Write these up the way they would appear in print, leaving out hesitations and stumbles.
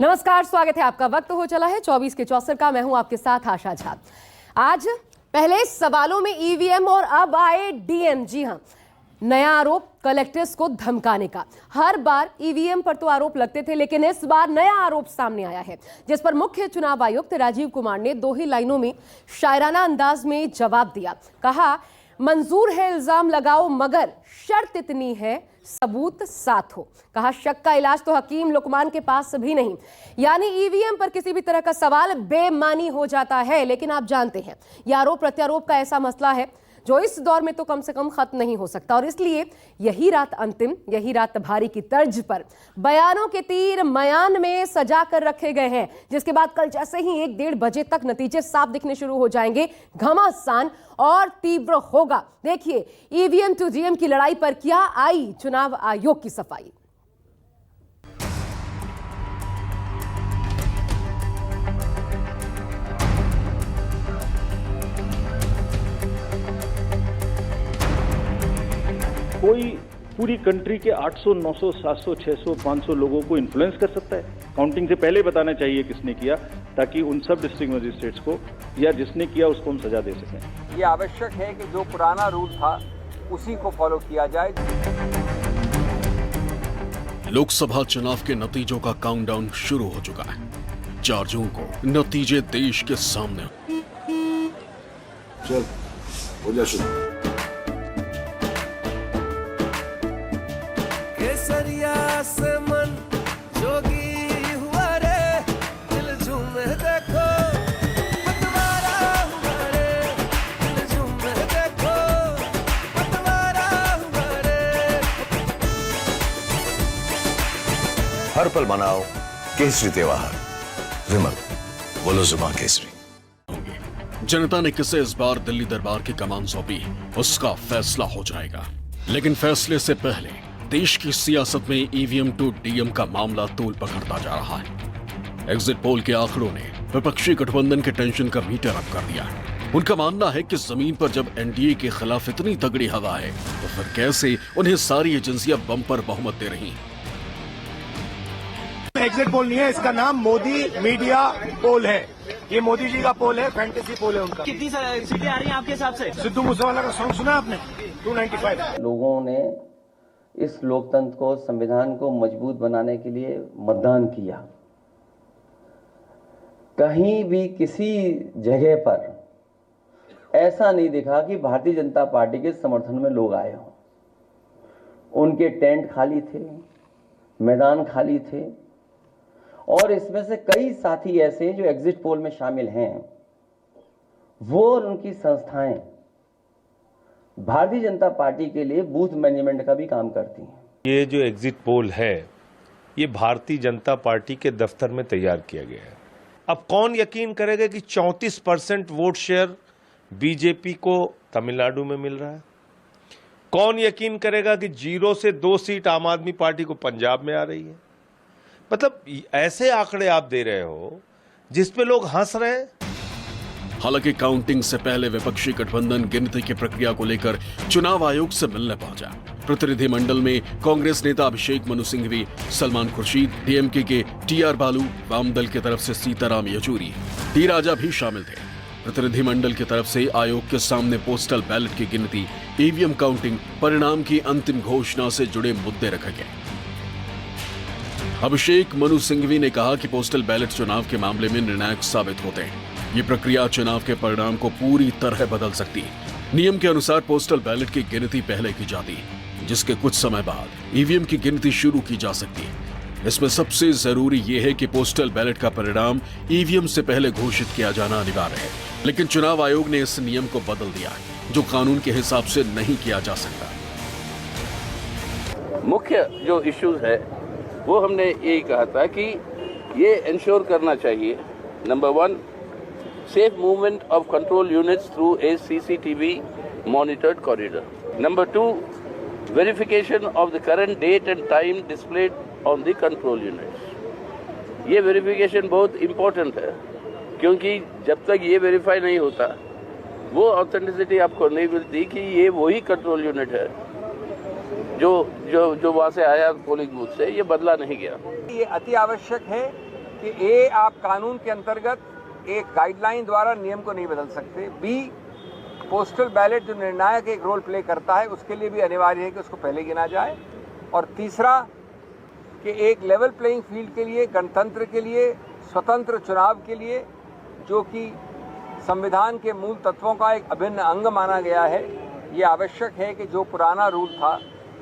नमस्कार, स्वागत है आपका। वक्त हो चला है 24 के 64 का। मैं हूं आपके साथ आशा झा। आज पहले सवालों में ईवीएम और अब आए डीएम। जी हां, नया आरोप कलेक्टर्स को धमकाने का। हर बार ईवीएम पर तो आरोप लगते थे, लेकिन इस बार नया आरोप सामने आया है, जिस पर मुख्य चुनाव आयुक्त राजीव कुमार ने 2 ही लाइनों में शायराना अंदाज में जवाब दिया। कहा, मंजूर है इल्जाम लगाओ, मगर शर्त इतनी है सबूत साथ हो। कहा, शक का इलाज तो हकीम लुकमान के पास भी नहीं। यानी ईवीएम पर किसी भी तरह का सवाल बेमानी हो जाता है। लेकिन आप जानते हैं, यह आरोप प्रत्यारोप का ऐसा मसला है जो इस दौर में तो कम से कम खत्म नहीं हो सकता, और इसलिए यही रात अंतिम, यही रात भारी की तर्ज पर बयानों के तीर मयान में सजा कर रखे गए हैं, जिसके बाद कल जैसे ही 1-1:30 बजे तक नतीजे साफ दिखने शुरू हो जाएंगे, घमासान और तीव्र होगा। देखिए, ईवीएम टू डीएम की लड़ाई पर क्या आई चुनाव आयोग की सफाई। कोई पूरी कंट्री के 800, 900, 700, 600, 500 लोगों को इन्फ्लुएंस कर सकता है। काउंटिंग से पहले बताना चाहिए किसने किया, ताकि उन सब डिस्ट्रिक्ट मजिस्ट्रेट्स को या जिसने किया उसको हम सजा दे सकें। ये आवश्यक है कि जो पुराना रूल था उसी को फॉलो किया जाए। लोकसभा चुनाव के नतीजों का काउंटडाउन शुरू हो चुका है। 4 जून को नतीजे देश के सामने। चल हो जा शुरू। केसरिया से मन जोगी हुआ रे, दिल झूमे देखो पतवारा हुआ रे, दिल झूमे देखो पतवारा हुआ रे। हर पल मनाओ केसरी त्योहार। विमल, बोलो जुबान केसरी। जनता ने किसे इस बार दिल्ली दरबार की कमान सौंपी, उसका फैसला हो जाएगा। लेकिन फैसले से पहले देश की सियासत में ईवीएम टू डीएम का मामला तूल पकड़ता जा रहा है। एग्जिट पोल के आंकड़ों ने विपक्षी गठबंधन के टेंशन का मीटर अप कर दिया। उनका मानना है कि जमीन पर जब एनडीए के खिलाफ इतनी तगड़ी हवा है, तो फिर कैसे उन्हें सारी एजेंसियां बम्पर बहुमत दे रही। एग्जिट पोल नहीं है, इसका नाम मोदी मीडिया पोल है। ये मोदी जी का पोल है, फैंटेसी पोल है उनका। कितनी सीटें आ रही हैं आपके हिसाब से? सिद्धू मूसेवाला का सॉन्ग सुना आपने? 295। लोगों ने इस लोकतंत्र को, संविधान को मजबूत बनाने के लिए मतदान किया। कहीं भी किसी जगह पर ऐसा नहीं दिखा कि भारतीय जनता पार्टी के समर्थन में लोग आए हों। उनके टेंट खाली थे, मैदान खाली थे, और इसमें से कई साथी ऐसे जो एग्जिट पोल में शामिल हैं, वो और उनकी संस्थाएं भारतीय जनता पार्टी के लिए बूथ मैनेजमेंट का भी काम करती हैं। ये जो एग्जिट पोल है, ये भारतीय जनता पार्टी के दफ्तर में तैयार किया गया है। अब कौन यकीन करेगा कि 34% वोट शेयर बीजेपी को तमिलनाडु में मिल रहा है? कौन यकीन करेगा कि 0 से 2 सीट आम आदमी पार्टी को पंजाब में आ रही है? मतलब ऐसे आंकड़े आप दे रहे हो जिस पे लोग हंस रहे हैं। हालांकि काउंटिंग से पहले विपक्षी गठबंधन गिनती की प्रक्रिया को लेकर चुनाव आयोग से मिलने पहुंचा। प्रतिनिधिमंडल में कांग्रेस नेता अभिषेक मनु सिंघवी, सलमान खुर्शीद, डीएमके के टीआर बालू, वामदल की तरफ से सीताराम येचूरी, टी राजा भी शामिल थे। प्रतिनिधिमंडल की तरफ से आयोग के सामने पोस्टल बैलेट की गिनती, ईवीएम काउंटिंग, परिणाम की अंतिम घोषणा से जुड़े मुद्दे रखे गए। अभिषेक मनु सिंघवी ने कहा कि पोस्टल बैलेट चुनाव के मामले में निर्णायक साबित होते हैं। ये प्रक्रिया चुनाव के परिणाम को पूरी तरह बदल सकती है। नियम के अनुसार पोस्टल बैलेट की गिनती पहले की जाती है, जिसके कुछ समय बाद ईवीएम की गिनती शुरू की जा सकती है। इसमें सबसे जरूरी यह है कि पोस्टल बैलेट का परिणाम ईवीएम से पहले घोषित किया जाना अनिवार्य है। लेकिन चुनाव आयोग ने इस नियम को बदल दिया है, जो कानून के हिसाब से नहीं किया जा सकता। मुख्य जो इश्यूज है वो हमने यही कहा था कि ये इंश्योर करना चाहिए, number 1, safe movement of control units through a CCTV monitored corridor. Number 2, verification of the current date and time displayed on the control units. ये verification बहुत important है, क्योंकि जब तक ये verify नहीं होता, वो authenticity आपको नहीं मिलती कि ये वही control unit है जो वहाँ से आया पोलिंग बूथ से, ये बदला नहीं गया। ये अति आवश्यक है कि ए, आप कानून के अंतर्गत एक गाइडलाइन द्वारा नियम को नहीं बदल सकते। बी, पोस्टल बैलेट जो निर्णायक एक रोल प्ले करता है उसके लिए भी अनिवार्य है कि उसको पहले गिना जाए। और तीसरा कि एक लेवल प्लेइंग फील्ड के लिए, गणतंत्र के लिए, स्वतंत्र चुनाव के लिए, जो कि संविधान के मूल तत्वों का एक अभिन्न अंग माना गया है, ये आवश्यक है कि जो पुराना रूल था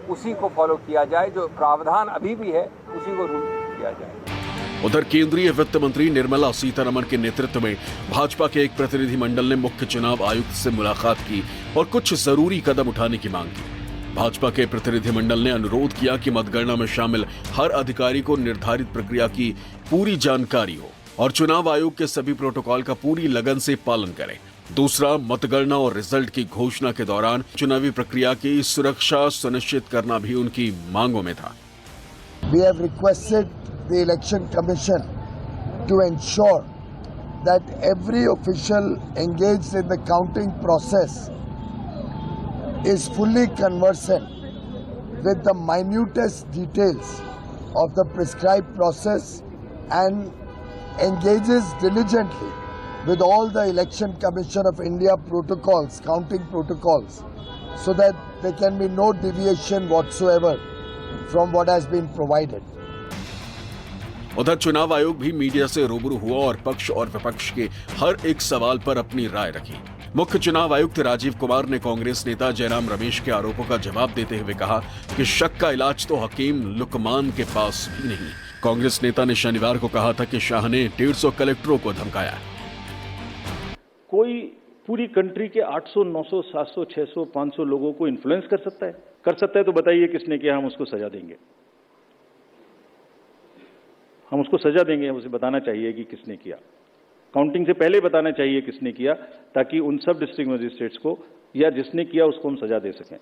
उसी को फॉलो किया जाए, जो प्रावधान अभी भी है उसी को रूल किया जाए। उधर केंद्रीय वित्त मंत्री निर्मला सीतारमण के नेतृत्व में भाजपा के एक प्रतिनिधिमंडल ने मुख्य चुनाव आयुक्त से मुलाकात की और कुछ जरूरी कदम उठाने की मांग की। भाजपा के प्रतिनिधिमंडल ने अनुरोध किया कि मतगणना में शामिल हर अधिकारी को निर्धारित प्रक्रिया की पूरी जानकारी हो और चुनाव आयोग के सभी प्रोटोकॉल का पूरी लगन से पालन करें। दूसरा, मतगणना और रिजल्ट की घोषणा के दौरान चुनावी प्रक्रिया की सुरक्षा सुनिश्चित करना भी उनकी मांगों में था। We have requested the Election Commission to ensure that every official engaged in the counting process is fully conversant with the minutest details of the prescribed process and engages diligently with all the Election Commission of India protocols, counting protocols, so that there can be no deviation whatsoever from what has been provided. उधर चुनाव आयोग भी media से रूबरू हुआ और पक्ष और विपक्ष के हर एक सवाल पर अपनी राय रखी। मुख्य चुनाव आयुक्त राजीव कुमार ने कांग्रेस नेता जयराम रमेश के आरोपों का जवाब देते हुए कहा कि शक का इलाज तो हकीम लुकमान के पास भी नहीं। कांग्रेस नेता ने शनिवार को कहा था कि शाह ने 150 कलेक्टरों को धमकाया। कोई पूरी कंट्री के 800, 900, 700, 600, 500 लोगों को इन्फ्लुएंस कर सकता है? कर सकता है तो बताइए किसने किया, हम उसको सजा देंगे। हम उसको सजा देंगे, उसे बताना चाहिए कि किसने किया। काउंटिंग से पहले बताना चाहिए किसने किया, ताकि उन सब डिस्ट्रिक्ट मजिस्ट्रेट्स को या जिसने किया उसको हम सजा दे सकें।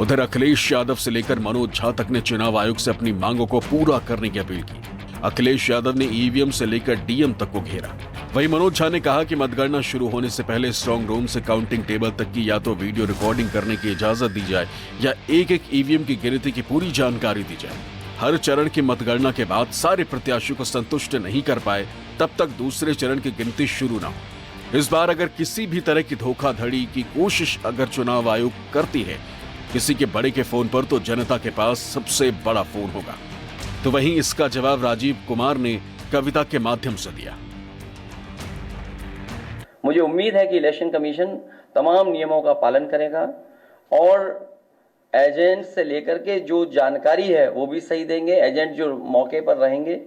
उधर अखिलेश यादव से लेकर मनोज झा तक ने चुनाव आयोग से अपनी मांगों को पूरा करने की अपील की। अखिलेश यादव ने ईवीएम से लेकर डीएम तक को घेरा। वहीं मनोज झा ने कहा कि मतगणना शुरू होने से पहले स्ट्रांग रूम से काउंटिंग टेबल तक की या तो वीडियो रिकॉर्डिंग करने की इजाजत दी जाए या एक एक ईवीएम की गिनती की पूरी जानकारी दी जाए। हर चरण की मतगणना के बाद सारे प्रत्याशियों को संतुष्ट नहीं कर पाए तब तक दूसरे चरण की गिनती शुरू न हो। इस बार अगर किसी भी तरह की धोखाधड़ी की कोशिश अगर चुनाव आयोग करती है किसी के बड़े के फोन पर, तो जनता के पास सबसे बड़ा फोन होगा। तो वहीं इसका जवाब राजीव कुमार ने कविता के माध्यम से दिया। मुझे उम्मीद है कि इलेक्शन कमीशन तमाम नियमों का पालन करेगा और एजेंट से लेकर के जो जानकारी है वो भी सही देंगे। एजेंट जो मौके पर रहेंगे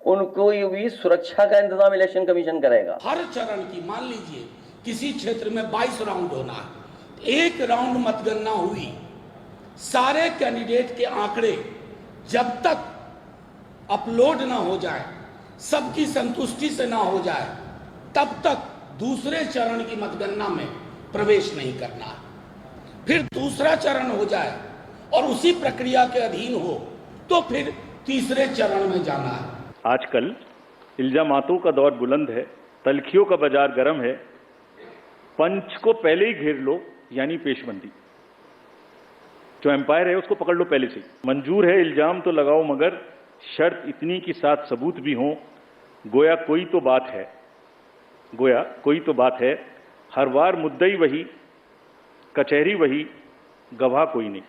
उनको भी सुरक्षा का इंतजाम इलेक्शन कमीशन करेगा। हर चरण की, मान लीजिए किसी क्षेत्र में 22 राउंड होना है, एक राउंड मतगणना हुई, सारे कैंडिडेट के आंकड़े जब तक अपलोड ना हो जाए, सबकी संतुष्टि से ना हो जाए, तब तक दूसरे चरण की मतगणना में प्रवेश नहीं करना है। फिर दूसरा चरण हो जाए और उसी प्रक्रिया के अधीन हो तो फिर तीसरे चरण में जाना है। आजकल इल्जामातों का दौर बुलंद है, तलखियों का बाजार गर्म है। पंच को पहले ही घेर लो, यानी पेशबंदी। जो एम्पायर है उसको पकड़ लो पहले से। मंजूर है इल्जाम तो लगाओ, मगर शर्त इतनी कि साथ सबूत भी हो। गोया कोई तो बात है, हर बार मुद्दई वही, कचहरी वही, गवाह कोई नहीं।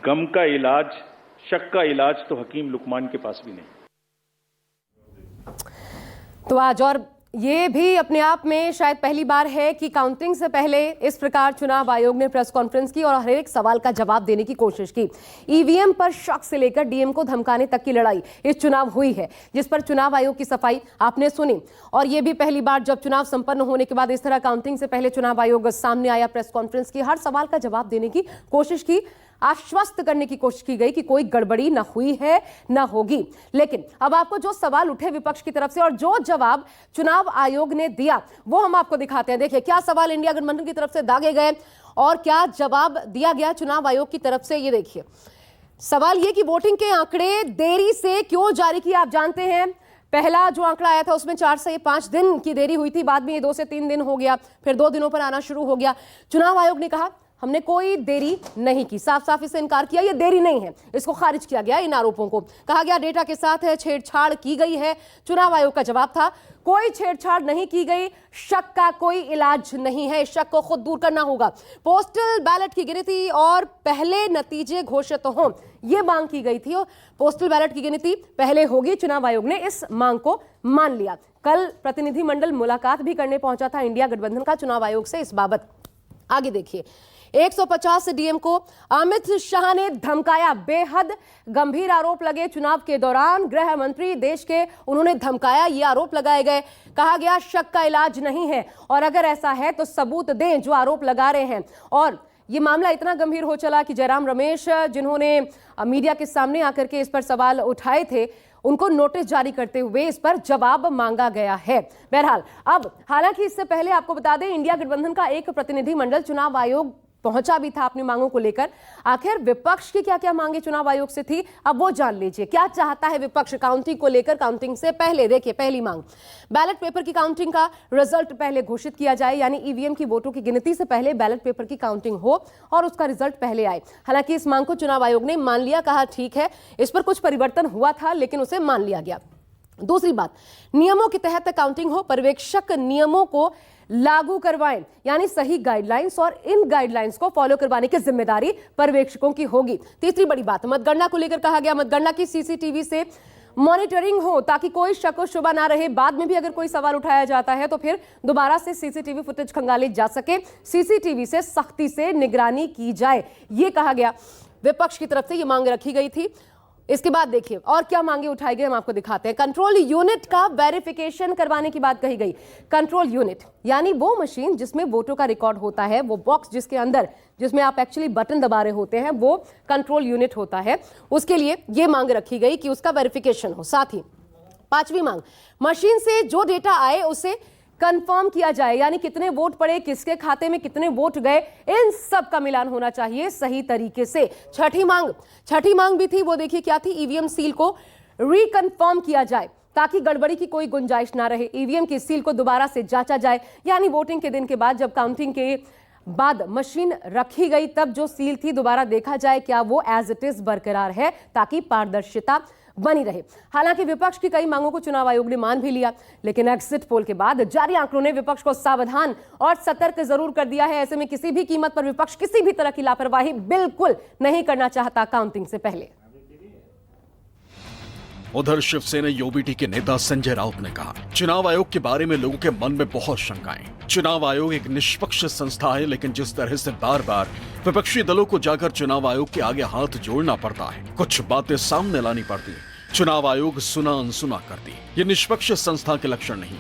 गम का इलाज, शक का इलाज तो हकीम लुकमान के पास भी नहीं। तो आज और ये भी अपने आप में शायद पहली बार है कि काउंटिंग से पहले इस प्रकार चुनाव आयोग ने प्रेस कॉन्फ्रेंस की और हर एक सवाल का जवाब देने की कोशिश की। ईवीएम पर शक से लेकर डीएम को धमकाने तक की लड़ाई इस चुनाव हुई है, जिस पर चुनाव आयोग की सफाई आपने सुनी। और ये भी पहली बार जब चुनाव संपन्न होने के बाद इस तरह काउंटिंग से पहले चुनाव आयोग सामने आया, प्रेस कॉन्फ्रेंस की, हर सवाल का जवाब देने की कोशिश की, आश्वस्त करने की कोशिश की गई कि कोई गड़बड़ी न हुई है न होगी। लेकिन अब आपको जो सवाल उठे विपक्ष की तरफ से और जो जवाब चुनाव आयोग ने दिया वो हम आपको दिखाते हैं। देखिए क्या सवाल इंडिया गठबंधन की तरफ से दागे गए और क्या जवाब दिया गया चुनाव आयोग की तरफ से। ये देखिए सवाल ये कि वोटिंग के आंकड़े देरी से क्यों जारी किए। आप जानते हैं पहला जो आंकड़ा आया था उसमें 4 से 5 दिन की देरी हुई थी, बाद में ये 2 से 3 दिन हो गया, फिर 2 दिनों पर आना शुरू हो गया। चुनाव आयोग ने कहा हमने कोई देरी नहीं की, साफ साफ इसे इनकार किया, ये देरी नहीं है, इसको खारिज किया गया। इन आरोपों को कहा गया डेटा के साथ है छेड़छाड़ की गई है। चुनाव आयोग का जवाब था कोई छेड़छाड़ नहीं की गई, शक का कोई इलाज नहीं है, शक को खुद दूर करना होगा। पोस्टल बैलेट की गिनती और पहले नतीजे घोषित हों, ये मांग की गई थी और पोस्टल बैलेट की गिनती पहले होगी। चुनाव आयोग ने इस मांग को मान लिया। कल प्रतिनिधिमंडल मुलाकात भी करने पहुंचा था इंडिया गठबंधन का चुनाव आयोग से इस बाबत। आगे देखिए, 150 डीएम को अमित शाह ने धमकाया, बेहद गंभीर आरोप लगे चुनाव के दौरान। गृह मंत्री देश के, उन्होंने धमकाया, ये आरोप लगाए गए। कहा गया शक का इलाज नहीं है और अगर ऐसा है तो सबूत दें जो आरोप लगा रहे हैं। और ये मामला इतना गंभीर हो चला कि जयराम रमेश, जिन्होंने मीडिया के सामने आकर के इस पर सवाल उठाए थे, उनको नोटिस जारी करते हुए इस पर जवाब मांगा गया है। बहरहाल अब, हालांकि इससे पहले आपको बता दें, इंडिया गठबंधन का एक प्रतिनिधिमंडल चुनाव आयोग पहुंचा भी था अपनी मांगों को लेकर। आखिर विपक्ष की क्या क्या मांगे चुनाव आयोग से थी, अब वो जान लीजिए। क्या चाहता है विपक्ष काउंटिंग को लेकर? काउंटिंग से पहले देखिए, पहली मांग, बैलेट पेपर की काउंटिंग का रिजल्ट पहले घोषित किया जाए, यानी ईवीएम की वोटों की गिनती से पहले बैलेट पेपर की काउंटिंग हो और उसका रिजल्ट पहले आए। हालांकि इस मांग को चुनाव आयोग ने मान लिया, कहा ठीक है, इस पर कुछ परिवर्तन हुआ था लेकिन उसे मान लिया गया। दूसरी बात, नियमों के तहत काउंटिंग हो, पर्यवेक्षक नियमों को लागू करवाएं, यानी सही गाइडलाइंस और इन गाइडलाइंस को फॉलो करवाने की जिम्मेदारी पर्यवेक्षकों की होगी। तीसरी बड़ी बात, मतगणना को लेकर कहा गया मतगणना की सीसीटीवी से मॉनिटरिंग हो ताकि कोई शक व शुबा ना रहे। बाद में भी अगर कोई सवाल उठाया जाता है तो फिर दोबारा से सीसीटीवी फुटेज खंगाली जा सके, सीसीटीवी से सख्ती से निगरानी की जाए, ये कहा गया। विपक्ष की तरफ से ये मांग रखी गई थी। इसके बाद देखिए और क्या मांगे उठाई गई, हम आपको दिखाते हैं। कंट्रोल यूनिट का वेरिफिकेशन करवाने की बात कही गई। कंट्रोल यूनिट यानी वो मशीन जिसमें वोटों का रिकॉर्ड होता है, वो बॉक्स जिसके अंदर, जिसमें आप एक्चुअली बटन दबा रहे होते हैं, वो कंट्रोल यूनिट होता है। उसके लिए ये मांग रखी गई कि उसका वेरिफिकेशन हो। साथ ही पांचवी मांग, मशीन से जो डेटा आए उसे कंफर्म किया जाए, यानी कितने वोट पड़े, किसके खाते में कितने वोट गए, इन सब का मिलान होना चाहिए सही तरीके से। छठी मांग भी थी, वो देखिए क्या थी, ईवीएम सील को रिकंफर्म किया जाए ताकि गड़बड़ी की कोई गुंजाइश ना रहे। ईवीएम की सील को दोबारा से जांचा जाए, यानी वोटिंग के दिन के बाद जब काउंटिंग के बाद मशीन रखी गई तब जो सील थी दोबारा देखा जाए क्या वो एज इट इज बरकरार है, ताकि पारदर्शिता बनी रहे। हालांकि विपक्ष की कई मांगों को चुनाव आयोग ने मान भी लिया, लेकिन एग्जिट पोल के बाद जारी आंकड़ों ने विपक्ष को सावधान और सतर्क जरूर कर दिया है। ऐसे में किसी भी कीमत पर विपक्ष किसी भी तरह की लापरवाही बिल्कुल नहीं करना चाहता काउंटिंग से पहले। उधर शिवसेना यूबीटी के नेता संजय राउत ने कहा, चुनाव आयोग के बारे में लोगों के मन में बहुत शंकाएं। चुनाव आयोग एक निष्पक्ष संस्था है, लेकिन जिस तरह से बार बार विपक्षी दलों को जाकर चुनाव आयोग के आगे हाथ जोड़ना पड़ता है, कुछ बातें सामने लानी पड़ती, चुनाव आयोग सुना अनसुना करती, ये निष्पक्ष संस्था के लक्षण नहीं।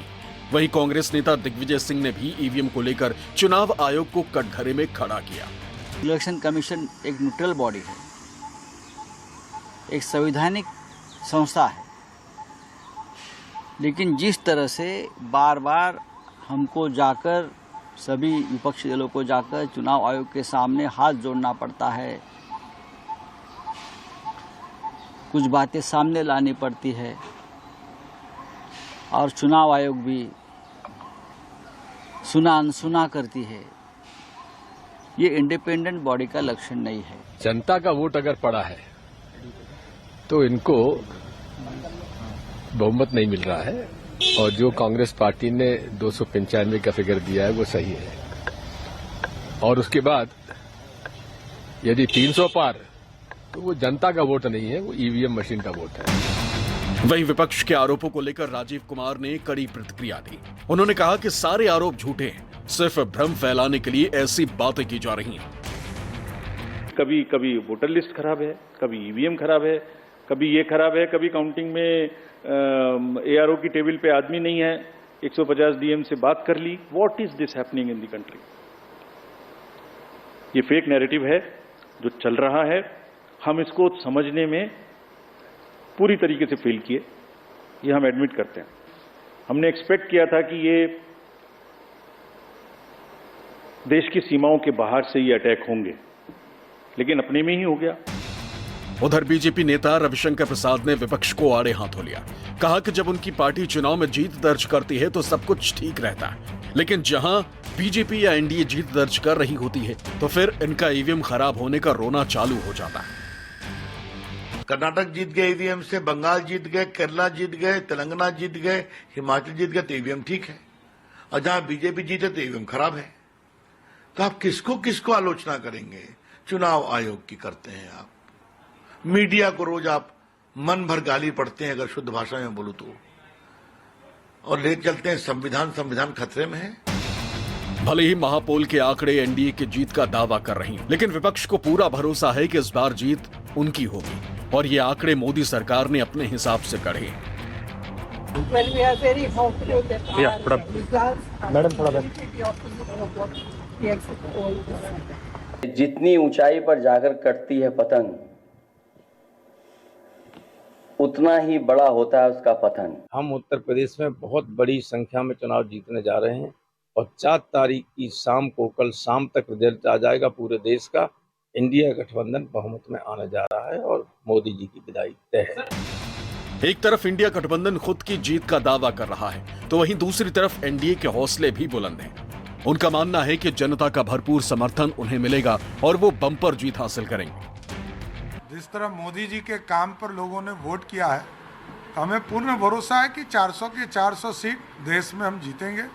वहीं कांग्रेस नेता दिग्विजय सिंह ने भी ईवीएम को लेकर चुनाव आयोग को कटघरे में खड़ा किया। इलेक्शन कमीशन एक न्यूट्रल बॉडी है, एक संवैधानिक संस्था है, लेकिन जिस तरह से बार बार हमको जाकर, सभी विपक्षी दलों को जाकर चुनाव आयोग के सामने हाथ जोड़ना पड़ता है, कुछ बातें सामने लानी पड़ती है, और चुनाव आयोग भी सुना अनसुना करती है, ये इंडिपेंडेंट बॉडी का लक्षण नहीं है। जनता का वोट अगर पड़ा है तो इनको बहुमत नहीं मिल रहा है, और जो कांग्रेस पार्टी ने 295 का फिगर दिया है वो सही है, और उसके बाद यदि 300 पार तो वो जनता का वोट नहीं है, वो ईवीएम मशीन का वोट है। वहीं विपक्ष के आरोपों को लेकर राजीव कुमार ने कड़ी प्रतिक्रिया दी। उन्होंने कहा कि सारे आरोप झूठे हैं, सिर्फ भ्रम फैलाने के लिए ऐसी बातें की जा रही हैं। कभी कभी वोटर लिस्ट खराब है, कभी ईवीएम खराब है, कभी ये खराब है, कभी काउंटिंग में एआरओ की टेबल पे आदमी नहीं है, 150 डीएम से बात कर ली। What is this happening in the country? ये फेक नैरेटिव है जो चल रहा है। हम इसको समझने में पूरी तरीके से फेल किए, ये हम एडमिट करते हैं। हमने एक्सपेक्ट किया था कि ये देश की सीमाओं के बाहर से ये अटैक होंगे, लेकिन अपने में ही हो गया। उधर बीजेपी नेता रविशंकर प्रसाद ने विपक्ष को आड़े हाथों लिया। कहा कि जब उनकी पार्टी चुनाव में जीत दर्ज करती है तो सब कुछ ठीक रहता है, लेकिन जहां बीजेपी या एनडीए जीत दर्ज कर रही होती है तो फिर इनका ईवीएम खराब होने का रोना चालू हो जाता है। कर्नाटक जीत गए ईवीएम से, बंगाल जीत गए, केरला जीत गए, तेलंगाना जीत गए, हिमाचल जीत गए तो ईवीएम ठीक है, और जहां बीजेपी जीते तो ईवीएम खराब है। तो आप किसको किसको आलोचना करेंगे? चुनाव आयोग की करते हैं आप, मीडिया को रोज आप मन भर गाली पढ़ते हैं अगर शुद्ध भाषा में बोलूं तो, और ले चलते हैं संविधान खतरे में है। भले ही महापोल के आंकड़े एनडीए की जीत का दावा कर रही हैं, लेकिन विपक्ष को पूरा भरोसा है कि इस बार जीत उनकी होगी और ये आंकड़े मोदी सरकार ने अपने हिसाब से गढ़े। जितनी ऊंचाई पर जाकर कटती है पतंग, उतना ही बड़ा होता है उसका पतन। हम उत्तर प्रदेश में बहुत बड़ी संख्या में चुनाव जीतने जा रहे हैं और 4 तारीख की शाम को, कल शाम तक रिजल्ट आ जाएगा पूरे देश का। इंडिया गठबंधन बहुमत में आने जा रहा है और मोदी जी की विदाई तय है। एक तरफ इंडिया गठबंधन खुद की जीत का दावा कर रहा है तो वहीं दूसरी तरफ एनडीए के हौसले भी बुलंद हैं। उनका मानना है कि जनता का भरपूर समर्थन उन्हें मिलेगा और वो बम्पर जीत हासिल करेंगे। जिस तरह मोदी जी के काम पर लोगों ने वोट किया है, तो हमें पूर्ण भरोसा है कि 400 की 400 सीट देश में हम जीतेंगे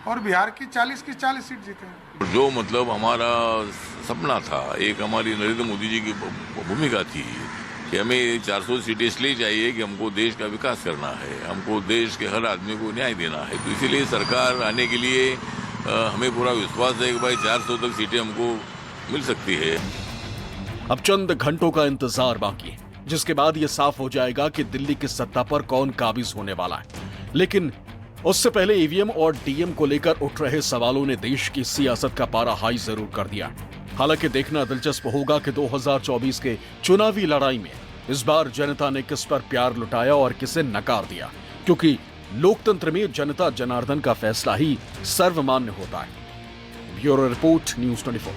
और बिहार की 40 सीट जीतेंगे। जो मतलब हमारा सपना था, एक हमारी नरेंद्र मोदी जी की भूमिका थी कि हमें 400 सीटें इसलिए चाहिए कि हमको देश का विकास करना है, हमको देश के हर आदमी को न्याय देना है। तो इसीलिए सरकार आने के लिए हमें पूरा विश्वास है कि भाई 400 तक सीटें हमको मिल सकती है। अब चंद घंटों का इंतजार बाकी है, जिसके बाद यह साफ हो जाएगा कि दिल्ली की सत्ता पर कौन काबिज होने वाला है। लेकिन उससे पहले ईवीएम और डीएम को लेकर उठ रहे सवालों ने देश की सियासत का पारा हाई जरूर कर दिया। हालांकि देखना दिलचस्प होगा कि 2024 के चुनावी लड़ाई में इस बार जनता ने किस पर प्यार लुटाया और किसे नकार दिया, क्योंकि लोकतंत्र में जनता जनार्दन का फैसला ही सर्वमान्य होता है। Bureau report, news 24।